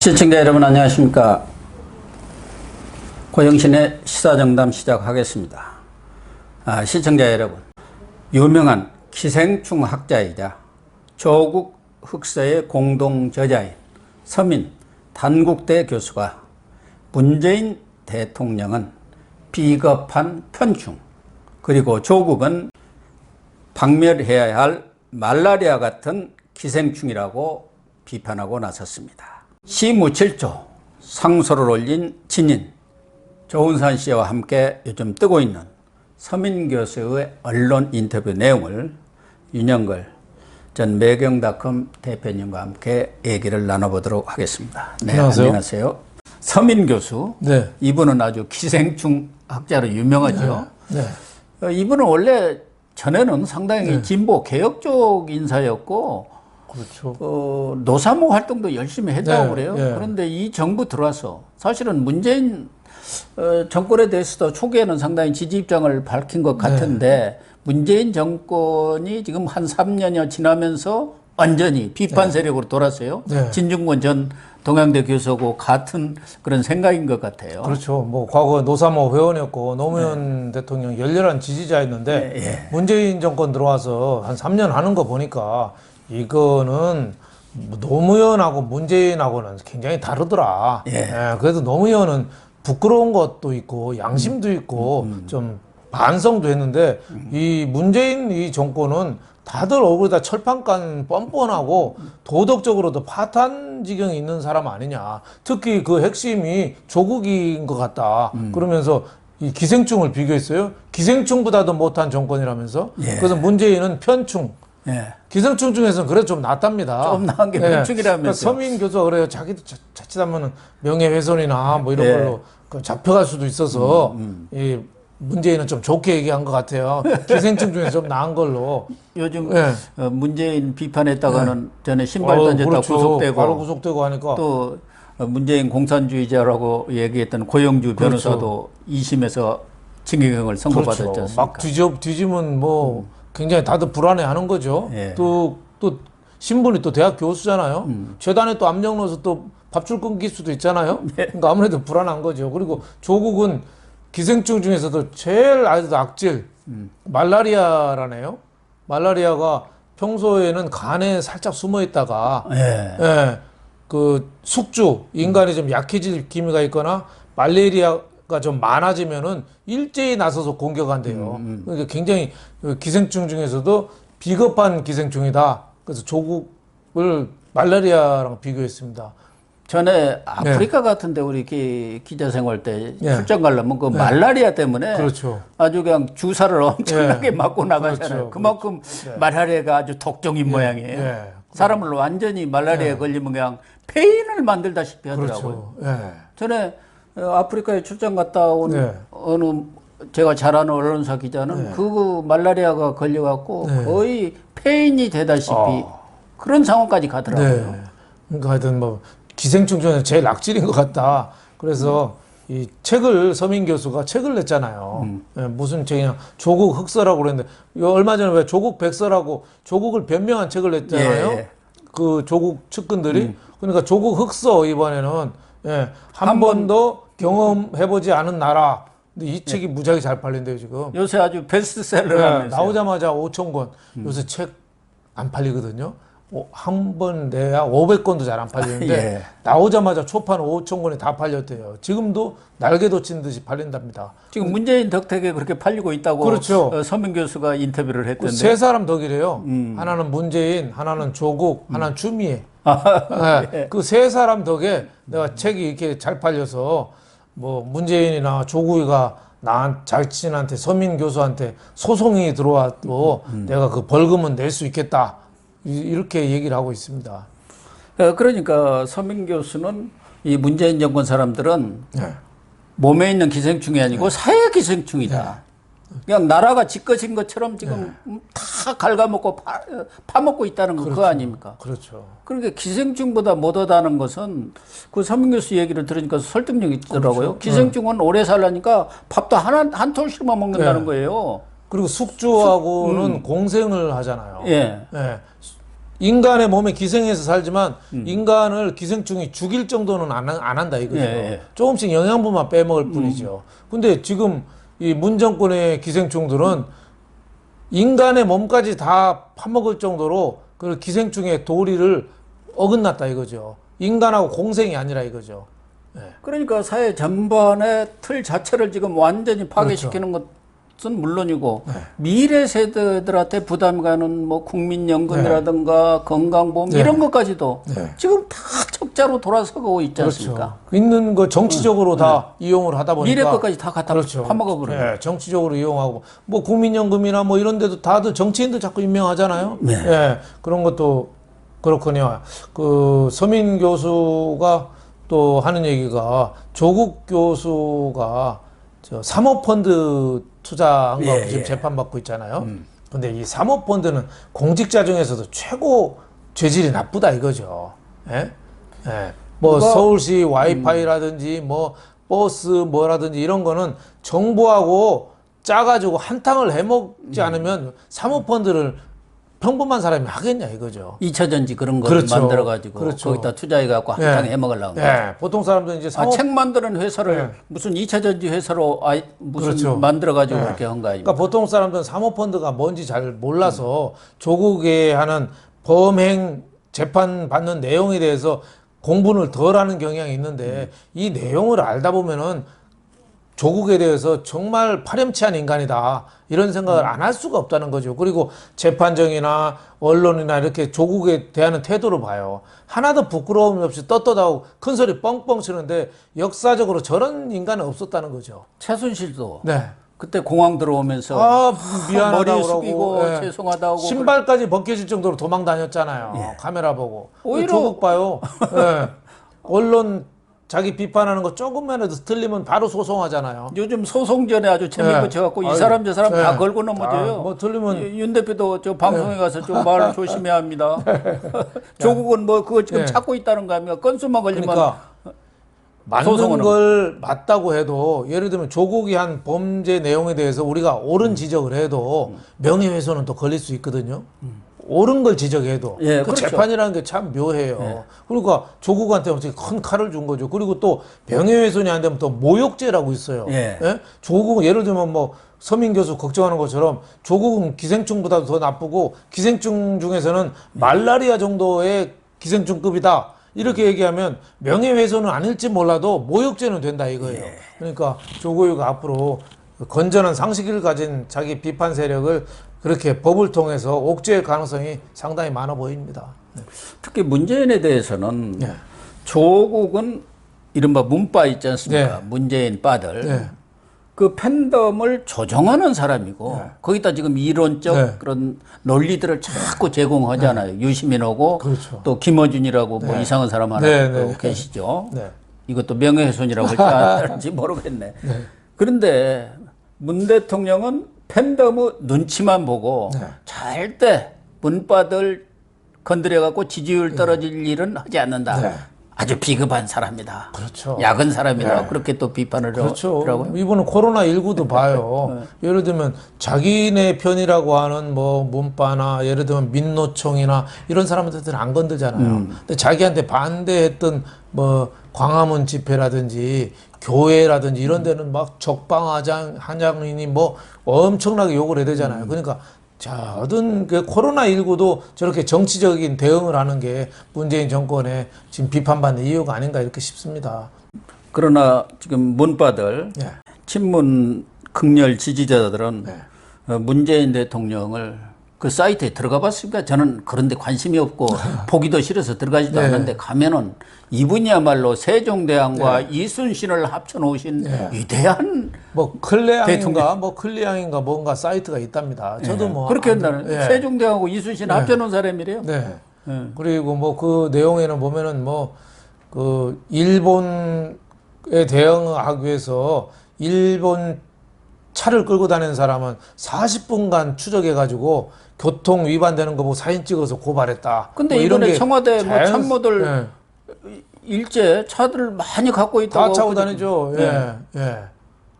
시청자 여러분 안녕하십니까. 고영신의 시사정담 시작하겠습니다. 시청자 여러분, 유명한 기생충 학자이자 조국 흑서의 공동 저자인 서민 단국대 교수가 문재인 대통령은 비겁한 편충, 그리고 조국은 박멸해야 할 말라리아 같은 기생충이라고 비판하고 나섰습니다. 시무칠조 상소를 올린 진인 조은산 씨와 함께 요즘 뜨고 있는 서민 교수의 언론 인터뷰 내용을 윤영걸 전 매경닷컴 대표님과 함께 얘기를 나눠보도록 하겠습니다. 네, 안녕하세요. 서민 교수, 네. 이분은 아주 기생충 학자로 유명하죠. 네. 네. 이분은 원래 전에는 상당히 네. 진보 개혁 쪽 인사였고, 그렇죠. 노사모 활동도 열심히 했다고 네, 그래요. 네. 그런데 이 정부 들어와서 사실은 문재인 정권에 대해서도 초기에는 상당히 지지 입장을 밝힌 것 같은데, 네. 문재인 정권이 지금 한 3년여 지나면서 완전히 비판 네. 세력으로 돌았어요. 네. 진중권 전 동양대 교수하고 같은 그런 생각인 것 같아요. 그렇죠. 뭐 과거 노사모 회원이었고 노무현 네. 대통령 열렬한 지지자였는데 네. 문재인 정권 들어와서 한 3년 하는 거 보니까 이거는 노무현하고 문재인하고는 굉장히 다르더라. 예. 예, 그래도 노무현은 부끄러운 것도 있고 양심도 있고 좀 반성도 했는데 이 문재인 이 정권은 다들 얼굴에다 철판 깐 뻔뻔하고 도덕적으로도 파탄 지경에 있는 사람 아니냐. 특히 그 핵심이 조국인 것 같다. 그러면서 이 기생충을 비교했어요. 기생충보다도 못한 정권이라면서. 예. 그래서 문재인은 편충. 예. 기생충 중에서는 그래도 좀 낫답니다. 좀 나은 게 편충이라면서요. 그러니까 서민 교수가 그래요. 자기도 자칫하면 명예훼손이나 뭐 이런 예. 걸로 잡혀갈 수도 있어서 이 문재인은 좀 좋게 얘기한 것 같아요. 기생충 중에 좀 나은 걸로. 요즘 예. 문재인 비판했다가는 전에 신발 던졌다 그렇죠. 구속되고 바로 구속되고 하니까 또 문재인 공산주의자라고 얘기했던 고영주 변호사도 그렇죠. 2심에서 징역형을 선고받았지 않습니까? 그렇죠. 막 뒤지면 뭐 굉장히 다들 불안해하는 거죠. 예. 또 신분이 또 대학 교수잖아요. 재단에 또 압력 넣어서 또 밥줄 끊길 수도 있잖아요. 네. 그러니까 아무래도 불안한 거죠. 그리고 조국은 기생충 중에서도 제일 아주 악질 말라리아라네요. 말라리아가 평소에는 간에 살짝 숨어 있다가 예. 예, 그 숙주 인간이 좀 약해질 기미가 있거나 말레리아가 좀 많아지면은 일제히 나서서 공격한대요. 그러니까 굉장히 기생충 중에서도 비겁한 기생충이다. 그래서 조국을 말라리아랑 비교했습니다. 전에 아프리카 네. 같은데 우리 기자 생활 때 네. 출장 가려면 그 네. 말라리아 때문에 그렇죠. 아주 그냥 주사를 엄청나게 네. 맞고 나가잖아요. 그렇죠. 그만큼 그렇죠. 말라리아가 아주 독종인 네. 모양이에요. 네. 사람을 완전히 말라리아에 네. 걸리면 그냥 폐인을 만들다시피 하더라고요. 그렇죠. 네. 전에 아프리카에 출장 갔다 온 네. 어느 제가 잘 아는 언론사 기자는 네. 그 말라리아가 걸려갖고 네. 거의 폐인이 되다시피 그런 상황까지 가더라고요. 네. 그러니까 하여튼 뭐 기생충 중에 제일 악질인 것 같다. 그래서 이 책을 서민 교수가 책을 냈잖아요. 네, 무슨 책이냐 조국 흑서라고 그랬는데 얼마 전에 왜 조국 백서라고 조국을 변명한 책을 냈잖아요. 예. 그 조국 측근들이 그러니까 조국 흑서 이번에는 예, 한 번도 경험해보지 않은 나라. 근데 이 책이 무지하게 잘 팔린대요 지금. 요새 아주 베스트셀러라면서요. 나오자마자 5천 권. 요새 책 안 팔리거든요. 한 번 내야 500권도 잘 안 팔리는데 예. 나오자마자 초판 5천 권이 다 팔렸대요. 지금도 날개 돋친 듯이 팔린답니다. 지금 문재인 덕택에 그렇게 팔리고 있다고 그렇죠. 서민 교수가 인터뷰를 했던데. 세 사람 덕이래요. 하나는 문재인, 하나는 조국, 하나는 추미애. 네. 그 세 사람 덕에 내가 책이 이렇게 잘 팔려서 뭐 문재인이나 조국이가 자신한테 서민 교수한테 소송이 들어와도 내가 그 벌금은 낼 수 있겠다. 이렇게 얘기를 하고 있습니다. 그러니까 서민 교수는 이 문재인 정권 사람들은 네. 몸에 있는 기생충이 아니고 네. 사회 기생충이다. 네. 그냥 나라가 지 것인 것처럼 지금 네. 다 갉아먹고 파먹고 있다는 거 그거 아닙니까? 그렇죠. 그러니까 기생충보다 못하다는 것은 그 서민 교수 얘기를 들으니까 설득력이 있더라고요. 그렇죠. 기생충은 오래 살라니까 밥도 한 톨씩만 먹는다는 네. 거예요. 그리고 숙주하고는 공생을 하잖아요. 예. 예. 인간의 몸에 기생해서 살지만 인간을 기생충이 죽일 정도는 안 한다 이거죠. 예, 예. 조금씩 영양분만 빼먹을 뿐이죠. 근데 지금 이 문정권의 기생충들은 인간의 몸까지 다 파먹을 정도로 그 기생충의 도리를 어긋났다 이거죠. 인간하고 공생이 아니라 이거죠. 예. 그러니까 사회 전반의 틀 자체를 지금 완전히 파괴시키는 것은 물론이고 미래 세대들한테 부담 가는 뭐 국민연금이라든가 건강보험 이런 것까지도 지금 다 적자로 돌아서고 있지 않습니까? 그렇죠. 있는 거 정치적으로 다 이용을 하다 보니까 미래 것까지 다 갖다 파먹어 버려요. 예, 정치적으로 이용하고 뭐 국민연금이나 뭐 이런 데도 다들 정치인들 자꾸 임명하잖아요. 예, 그런 것도 그렇군요. 그 서민 교수가 또 하는 얘기가 조국 교수가 저 사모펀드 투자한 거 지금 재판받고 있잖아요. 근데 이 사모펀드는 공직자 중에서도 최고 죄질이 나쁘다 이거죠. 예? 예. 뭐 서울시 와이파이라든지 뭐 버스 뭐라든지 이런 거는 정부하고 짜가지고 한탕을 해먹지 않으면 사모펀드를 평범한 사람이 하겠냐 이거죠. 2차전지 그런 거 그렇죠. 만들어가지고 그렇죠. 거기다 투자해갖고 한탕 해먹으려고. 보통 사람들은 이제 책 만드는 회사를 무슨 2차전지 회사로 무슨 만들어가지고 그렇게 한 거 아닙니까? 그러니까 보통 사람들은 사모펀드가 뭔지 잘 몰라서 조국에 하는 범행 재판 받는 내용에 대해서 공부를 덜 하는 경향이 있는데 이 내용을 알다 보면은 조국에 대해서 정말 파렴치한 인간이다 이런 생각을 안 할 수가 없다는 거죠. 그리고 재판정이나 언론이나 이렇게 조국에 대하는 태도로 봐요. 하나도 부끄러움 없이 떳떳하고 큰 소리 뻥뻥 치는데 역사적으로 저런 인간은 없었다는 거죠. 최순실도 네. 그때 공항 들어오면서 미안하다고 머리 숙이고 죄송하다고 신발까지 벗겨질 정도로 도망 다녔잖아요. 카메라 보고. 오히려 조국 봐요. 언론 자기 비판하는 거 조금만해도 틀리면 바로 소송하잖아요. 요즘 소송전에 아주 재미 붙여갖고 이 사람 저 사람 다 걸고 넘어져요. 뭐 틀리면 윤 대표도 저 방송에 가서 좀 말을 조심해야 합니다. 조국은 뭐 그거 지금 찾고 있다는 거 아닙니까? 건수만 걸리면 그러니까 맞는 걸 맞다고 해도 예를 들면 조국이 한 범죄 내용에 대해서 우리가 옳은 지적을 해도 명예훼손은 또 걸릴 수 있거든요. 옳은 걸 지적해도 그 그렇죠. 재판이라는 게 참 묘해요. 그러니까 조국한테 어떻게 큰 칼을 준 거죠. 그리고 또 명예훼손이 안 되면 또 모욕죄라고 있어요. 조국은 예를 들면 뭐 서민 교수 걱정하는 것처럼 조국은 기생충보다도 더 나쁘고 기생충 중에서는 말라리아 정도의 기생충급이다. 이렇게 얘기하면 명예훼손은 아닐지 몰라도 모욕죄는 된다 이거예요. 그러니까 조국이가 앞으로 건전한 상식을 가진 자기 비판 세력을 그렇게 법을 통해서 옥죄할 가능성이 상당히 많아 보입니다. 특히 문재인에 대해서는 조국은 이른바 문바 있지 않습니까? 문재인 빠들. 그 팬덤을 조정하는 사람이고 거기다 지금 이론적 그런 논리들을 자꾸 제공하잖아요. 유시민하고 또 김어준이라고 뭐 이상한 사람 하나 또 계시죠. 이것도 명예훼손이라고 할지 모르겠네. 그런데 문 대통령은 팬덤의 눈치만 보고 절대 문바들 건드려갖고 지지율 떨어질 일은 하지 않는다. 아주 비겁한 사람이다. 그렇죠. 약은 사람이다. 그렇게 또 비판을 하더라고요. 이번은 코로나19도 봐요. 예를 들면 자기네 편이라고 하는 뭐 문바나 예를 들면 민노총이나 이런 사람들은 안 건들잖아요. 근데 자기한테 반대했던 뭐 광화문 집회라든지 교회라든지 이런 데는 막 적방하장이니 뭐 엄청나게 욕을 해야 되잖아요. 그러니까 자, 어떤 그 코로나19도 저렇게 정치적인 대응을 하는 게 문재인 정권의 지금 비판받는 이유가 아닌가 이렇게 싶습니다. 그러나 지금 문바들, 친문 극렬 지지자들은 문재인 대통령을 그 사이트에 들어가 봤습니까? 저는 그런데 관심이 없고 보기도 싫어서 들어가지도 않는데 가면은 이분이야말로 세종대왕과 이순신을 합쳐놓으신 위대한 뭐 클레앙인가 뭐 클리앙인가 뭔가 사이트가 있답니다. 저도 뭐 그렇게 한다는 세종대왕하고 이순신 합쳐놓은 사람이래요. 그리고 뭐 그 내용에는 보면은 뭐 그 일본에 대응하기 위해서 일본 차를 끌고 다니는 사람은 40분간 추적해가지고 교통 위반되는 거 보고 사진 찍어서 고발했다. 근데 뭐 이번에 청와대 뭐 참모들 일제 차들을 많이 갖고 있다고. 다 차고 다니죠.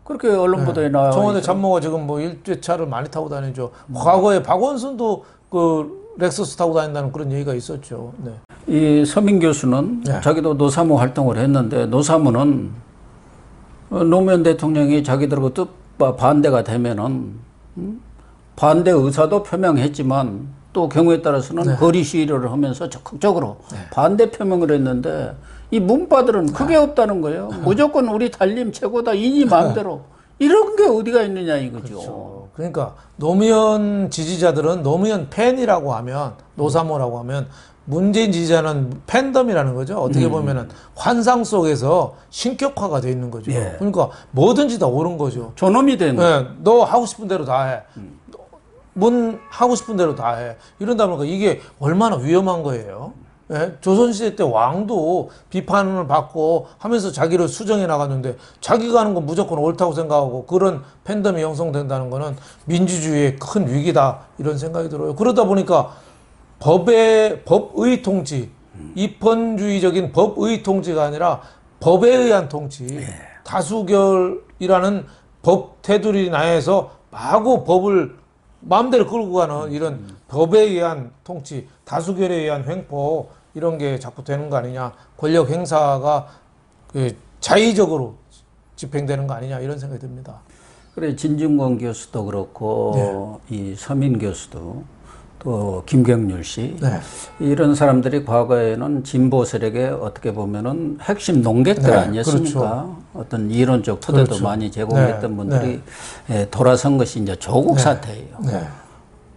그렇게 언론 보도에 나와요. 청와대 참모가 지금 뭐 일제 차를 많이 타고 다니죠. 과거에 박원순도 그 렉서스 타고 다닌다는 그런 얘기가 있었죠. 네. 이 서민 교수는 네. 자기도 노사모 활동을 했는데 노사모는 노무현 대통령이 자기들하고 뜻 반대가 되면은 반대 의사도 표명했지만 또 경우에 따라서는 네. 거리 시위를 하면서 적극적으로 네. 반대 표명을 했는데 이 문바들은 그게 없다는 거예요. 무조건 우리 달림 최고다 이니 마음대로 이런 게 어디가 있느냐 이거죠. 그렇죠. 그러니까 노무현 지지자들은 노무현 팬이라고 하면 노사모라고 하면 문재인 지지자는 팬덤이라는 거죠. 어떻게 보면은 환상 속에서 신격화가 돼 있는 거죠. 예. 그러니까 뭐든지 다 옳은 거죠. 존엄이 되는 거예요. 네, 너 하고 싶은 대로 다 해. 문 하고 싶은 대로 다 해. 이런다 보니까 이게 얼마나 위험한 거예요. 예? 조선시대 때 왕도 비판을 받고 하면서 자기를 수정해 나갔는데 자기가 하는 건 무조건 옳다고 생각하고 그런 팬덤이 형성된다는 거는 민주주의의 큰 위기다 이런 생각이 들어요. 그러다 보니까 법의 통치, 입헌주의적인 법의 통치가 아니라 법에 의한 통치, 다수결이라는 법 테두리 나에서 마구 법을 마음대로 끌고 가는 이런 법에 의한 통치, 다수결에 의한 횡포 이런 게 자꾸 되는 거 아니냐. 권력 행사가 그 자의적으로 집행되는 거 아니냐 이런 생각이 듭니다. 그래 진중권 교수도 그렇고 이 서민 교수도 또 김경률 씨 네. 이런 사람들이 과거에는 진보 세력의 어떻게 보면은 핵심 농객들 네, 아니었습니까? 그렇죠. 어떤 이론적 토대도 그렇죠. 많이 제공했던 네, 분들이 돌아선 것이 이제 조국 사태예요. 네.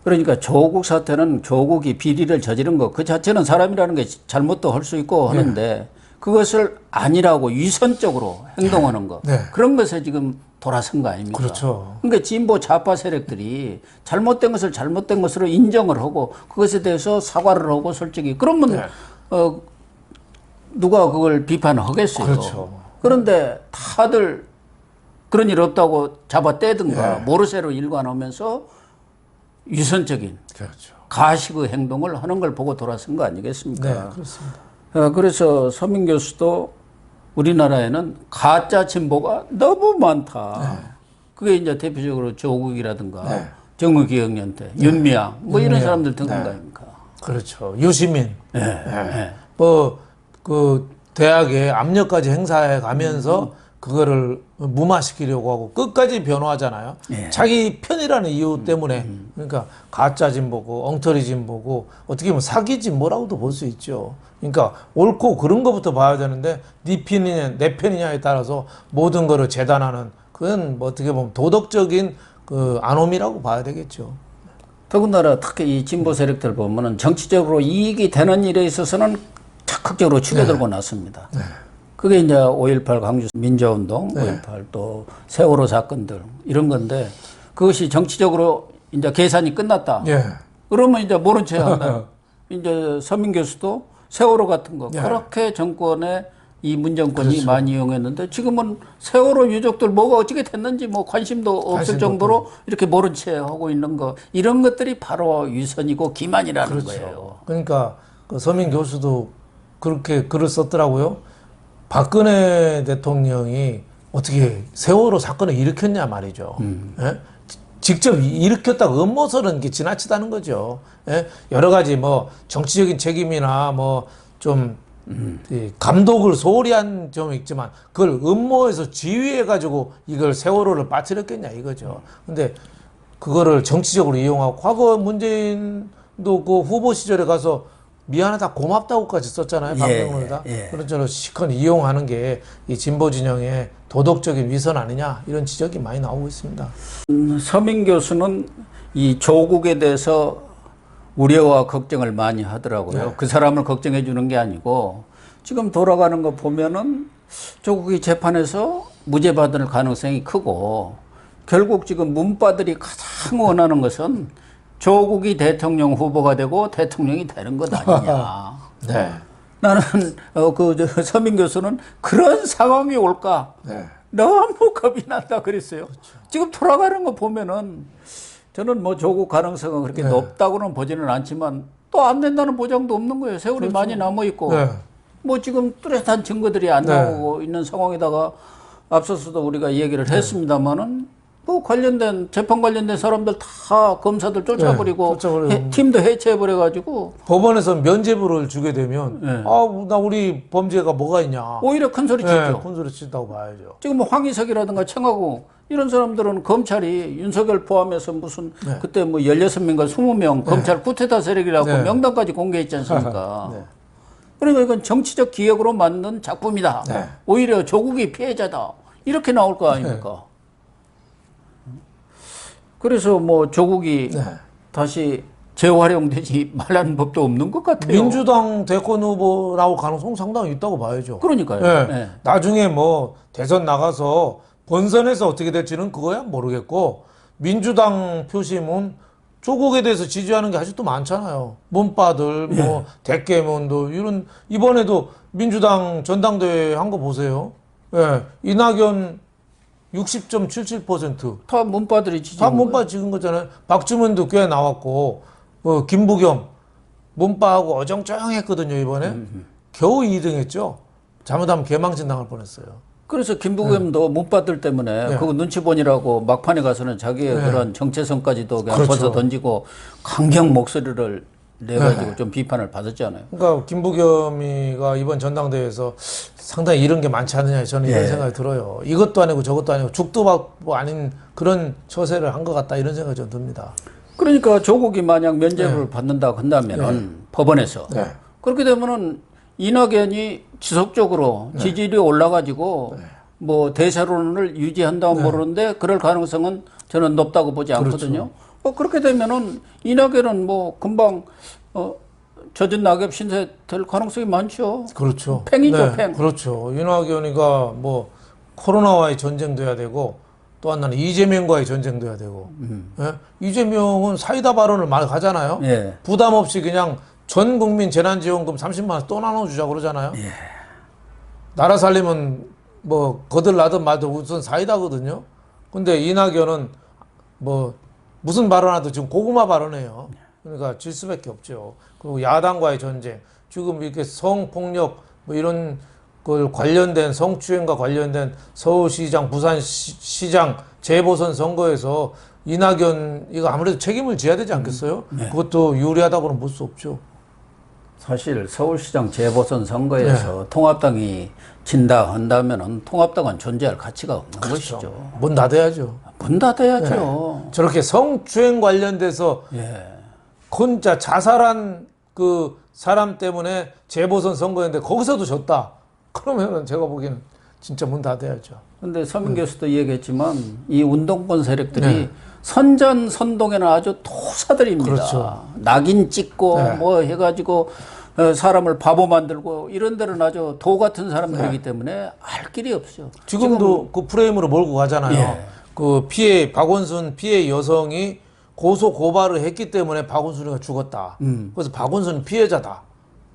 그러니까 조국 사태는 조국이 비리를 저지른 거 그 자체는 사람이라는 게 잘못도 할 수 있고 하는데 그것을 아니라고 위선적으로 행동하는 거 네. 그런 것에 지금 돌아선 거 아닙니까? 그렇죠. 그러니까 진보 좌파 세력들이 잘못된 것을 잘못된 것으로 인정을 하고 그것에 대해서 사과를 하고 솔직히 그러면 누가 그걸 비판을 하겠어요. 그렇죠. 그런데 다들 그런 일 없다고 잡아떼든가 모르쇠로 일관하면서 위선적인 그렇죠. 가식의 행동을 하는 걸 보고 돌아선 거 아니겠습니까? 네, 그렇습니다. 그래서 서민 교수도 우리나라에는 가짜 진보가 너무 많다. 그게 이제 대표적으로 조국이라든가 정의기억연대, 윤미향 뭐 이런 사람들 등등 거 아닙니까? 그렇죠. 유시민. 네. 뭐 그 대학에 압력까지 행사해 가면서 그거를 무마시키려고 하고 끝까지 변호하잖아요. 자기 편이라는 이유 때문에 그러니까 가짜 진보고 엉터리 진보고 어떻게 보면 사기 진보라고도 볼 수 있죠. 그러니까 옳고 그런 것부터 봐야 되는데 네 편이냐 내 편이냐에 따라서 모든 거를 재단하는 그건 뭐 어떻게 보면 도덕적인 그 안옴이라고 봐야 되겠죠. 더군다나 특히 이 진보 세력들 보면은 정치적으로 이익이 되는 일에 있어서는 적극적으로 축여들고 났습니다. 그게 이제 5.18 광주 민주운동, 5.18 또 세월호 사건들 이런 건데 그것이 정치적으로 이제 계산이 끝났다. 그러면 이제 모른 체 한다. 이제 서민 교수도 세월호 같은 거 그렇게 정권에 이 문정권이 많이 이용했는데 지금은 세월호 유족들 뭐가 어떻게 됐는지 뭐 관심도 없을 정도로 이렇게 모른 채 하고 있는 거 이런 것들이 바로 위선이고 기만이라는 거예요. 그러니까 그 서민 교수도 그렇게 글을 썼더라고요. 박근혜 대통령이 어떻게 세월호 사건을 일으켰냐 말이죠. 예? 직접 일으켰다고 음모설은 게 지나치다는 거죠. 예? 여러 가지 뭐 정치적인 책임이나 뭐 좀 감독을 소홀히 한 점이 있지만 그걸 음모해서 지휘해가지고 이걸 세월호를 빠뜨렸겠냐 이거죠. 근데 그거를 정치적으로 이용하고 과거 문재인도 그 후보 시절에 가서 미안하다 고맙다고까지 썼잖아요. 방송을다. 그런 저로 시컨 이용하는 게 이 진보 진영의 도덕적인 위선 아니냐 이런 지적이 많이 나오고 있습니다. 서민 교수는 이 조국에 대해서 우려와 걱정을 많이 하더라고요. 그 사람을 걱정해 주는 게 아니고 지금 돌아가는 거 보면은 조국이 재판에서 무죄 받을 가능성이 크고 결국 지금 문바들이 가장 원하는 것은 조국이 대통령 후보가 되고 대통령이 되는 것 아니냐. 나는 서민 교수는 그런 상황이 올까 너무 겁이 난다 그랬어요. 지금 돌아가는 거 보면은 저는 뭐 조국 가능성은 그렇게 높다고는 보지는 않지만 또 안 된다는 보장도 없는 거예요. 세월이 많이 남아 있고 뭐 지금 뚜렷한 증거들이 안 나오고 있는 상황에다가 앞서서도 우리가 얘기를 했습니다만은 뭐 관련된 재판 관련된 사람들 다 검사들 쫓아버리고 네, 쫓아버리고. 팀도 해체해버려가지고 법원에서 면죄부를 주게 되면 네. 나 우리 범죄가 뭐가 있냐. 오히려 큰 소리 네, 치죠. 큰 소리 친다고 봐야죠. 지금 뭐 황희석이라든가 청하고 이런 사람들은 검찰이 윤석열 포함해서 무슨 네. 그때 뭐 16명과 20명 검찰 쿠데타 세력이라고 네. 명단까지 공개했지 않습니까? 네. 그러니까 이건 정치적 기획으로 만든 작품이다. 네. 오히려 조국이 피해자다. 이렇게 나올 거 아닙니까? 그래서 뭐 조국이 네. 다시 재활용되지 말라는 법도 없는 것 같아요. 민주당 대권 후보 나올 가능성 상당히 있다고 봐야죠. 그러니까요. 네. 네. 나중에 뭐 대선 나가서 본선에서 어떻게 될지는 그거야 모르겠고 민주당 표심은 조국에 대해서 지지하는 게 아직도 많잖아요. 문바들, 뭐 대깨문도 이런 이번에도 민주당 전당대회 한 거 보세요. 예, 이낙연 60.77%. 다 문바들이 지지. 다 문바 찍은 거잖아요. 박주문도 꽤 나왔고, 김부겸 문바하고 어정쩡했거든요 이번에. 겨우 2등했죠. 잘못하면 개망신 당할 뻔했어요. 그래서 김부겸도 문바들 때문에 네. 그거 눈치 보니라고 막판에 가서는 자기의 네. 그런 정체성까지도 그냥 그렇죠. 벗어 던지고 강경 목소리를 내가지고 좀 비판을 받았잖아요. 그러니까 김부겸이가 이번 전당대회에서 상당히 이런 게 많지 않느냐 저는 이런 생각이 들어요. 이것도 아니고 저것도 아니고 죽도 받고 아닌 그런 처세를 한 것 같다 이런 생각이 좀 듭니다. 그러니까 조국이 만약 면죄부를 받는다고 한다면은 법원에서 네. 그렇게 되면은 이낙연이 지속적으로 지지율이 올라가지고 뭐 대세론을 유지한다면 모르는데 그럴 가능성은 저는 높다고 보지 않거든요. 뭐 그렇게 되면은 이낙연은 뭐 금방 젖은 낙엽 신세 될 가능성이 많죠. 그렇죠. 팽이죠, 팽. 그렇죠. 이낙연이가 뭐 코로나와의 전쟁돼야 되고 또 하나는 이재명과의 전쟁돼야 되고. 예? 이재명은 사이다 발언을 많이 하잖아요. 예. 부담 없이 그냥 전 국민 재난지원금 30만 원 또 나눠주자 그러잖아요. 예. 나라 살리면 뭐 거들나든 말든 우선 사이다거든요. 근데 이낙연은 뭐 무슨 발언하도 지금 고구마 발언해요. 그러니까 질 수밖에 없죠. 그리고 야당과의 전쟁, 지금 이렇게 성폭력 뭐 이런 걸 관련된 성추행과 관련된 서울시장, 부산시장 재보선 선거에서 이낙연 이거 아무래도 책임을 져야 되지 않겠어요? 그것도 유리하다고는 볼 수 없죠. 사실 서울시장 재보선 선거에서 통합당이 진다 한다면은 통합당은 존재할 가치가 없는 것이죠. 문 닫아야죠. 문 닫아야죠. 저렇게 성추행 관련돼서 예. 혼자 자살한 그 사람 때문에 재보선 선거였는데 거기서도 졌다. 그러면은 제가 보기에는 진짜 문 닫아야죠. 근데 서민 교수도 얘기했지만 이 운동권 세력들이 선전선동에는 아주 토사들입니다. 그렇죠. 낙인 찍고 뭐 해가지고 사람을 바보 만들고 이런 데는 아주 도 같은 사람들이기 때문에 알 길이 없죠. 지금도 그 프레임으로 몰고 가잖아요. 예. 그 박원순 피해 여성이 고소 고발을 했기 때문에 박원순이가 죽었다. 그래서 박원순은 피해자다.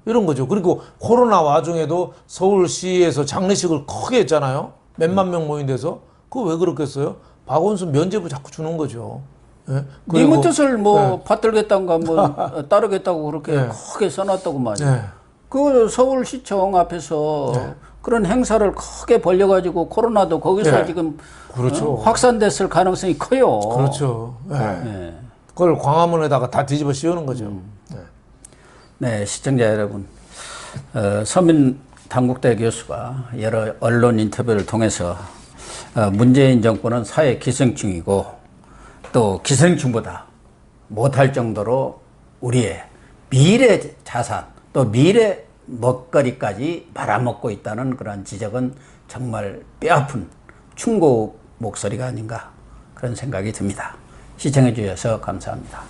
이런 거죠. 그리고 코로나 와중에도 서울시에서 장례식을 크게 했잖아요. 몇만 명 모인 데서. 그거 왜 그렇겠어요? 박원순 면죄부 자꾸 주는 거죠. 예? 님 뜻을 뭐 받들겠다는가 뭐 따르겠다고 그렇게 크게 써놨다고 말이에요. 그 서울시청 앞에서 그런 행사를 크게 벌려가지고 코로나도 거기서 지금 그렇죠. 확산됐을 가능성이 커요. 그렇죠. 네. 그걸 광화문에다가 다 뒤집어 씌우는 거죠. 네, 시청자 여러분, 서민 당국대 교수가 여러 언론 인터뷰를 통해서 문재인 정권은 사회 기생충이고 또 기생충보다 못할 정도로 우리의 미래 자산 또 미래 먹거리까지 말아먹고 있다는 그런 지적은 정말 뼈아픈 충고 목소리가 아닌가 그런 생각이 듭니다. 시청해 주셔서 감사합니다.